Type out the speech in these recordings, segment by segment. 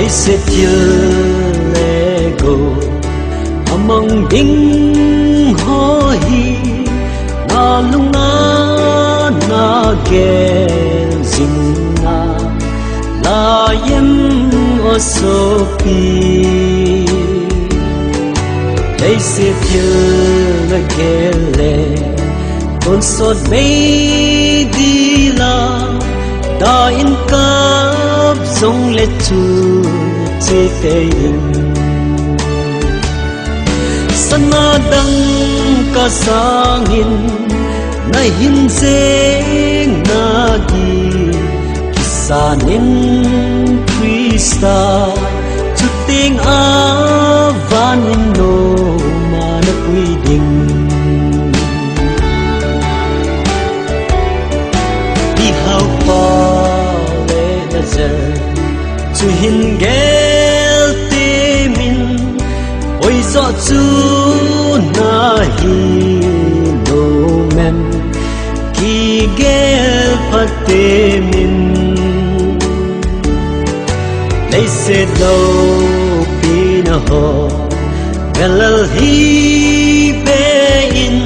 lấy sẽ lệ go among ding ho hi na lung na ge jing na la yem o so pi lấy sẽ lệ lệ con sốt mây đi la đã in cáp giống lệ chu chế tê in sana đăng ca sang in na hin dê na đi kisa nin Krista chút tiếng a van in no mà nó quy định chu hin gel te min oi zo chu na hi no men ki gel phat te min they said no pin a ho galal hi be in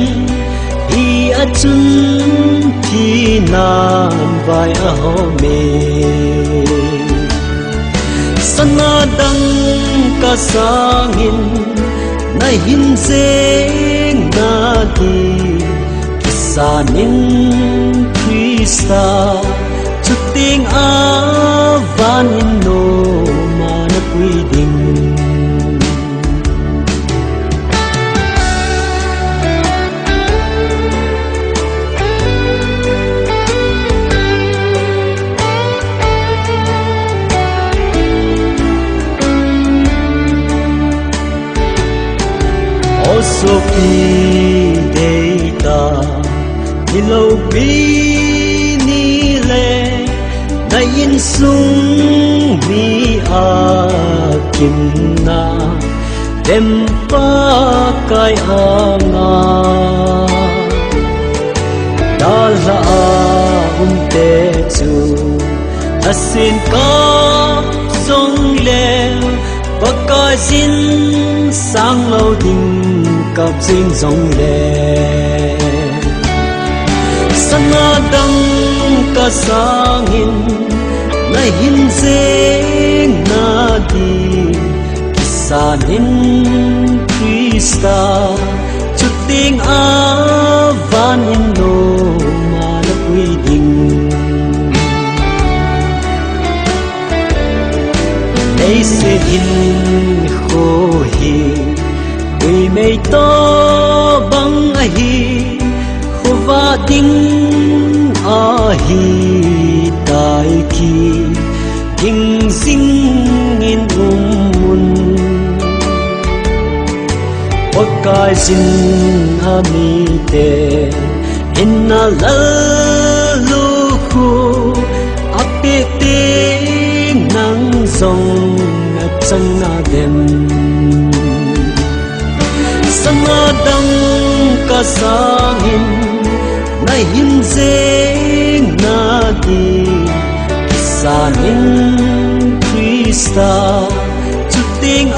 hi a chun thi nan vai a ho me sana dang ka sangin na hin seng na di kisanin Krista chuting avan no mana quy định so pi datailo pi ni le na in sung mi a kim na dem pa kai anga da la te chu asin ka song le baka sin sang lâu ding cặp dinh dòng lệ sana đăng ca sangin na hin dê na di kisanin Krista chút tiếng avan in no mà nó quy định đây sẽ in khô hi vì mây to băng hi khova ding a hi tai ki ding sing in mun okai sin ami te inna la lu khu ape te nang song chang na dem sana dang ka sangin na hin zeng na di kisanin Krista chuting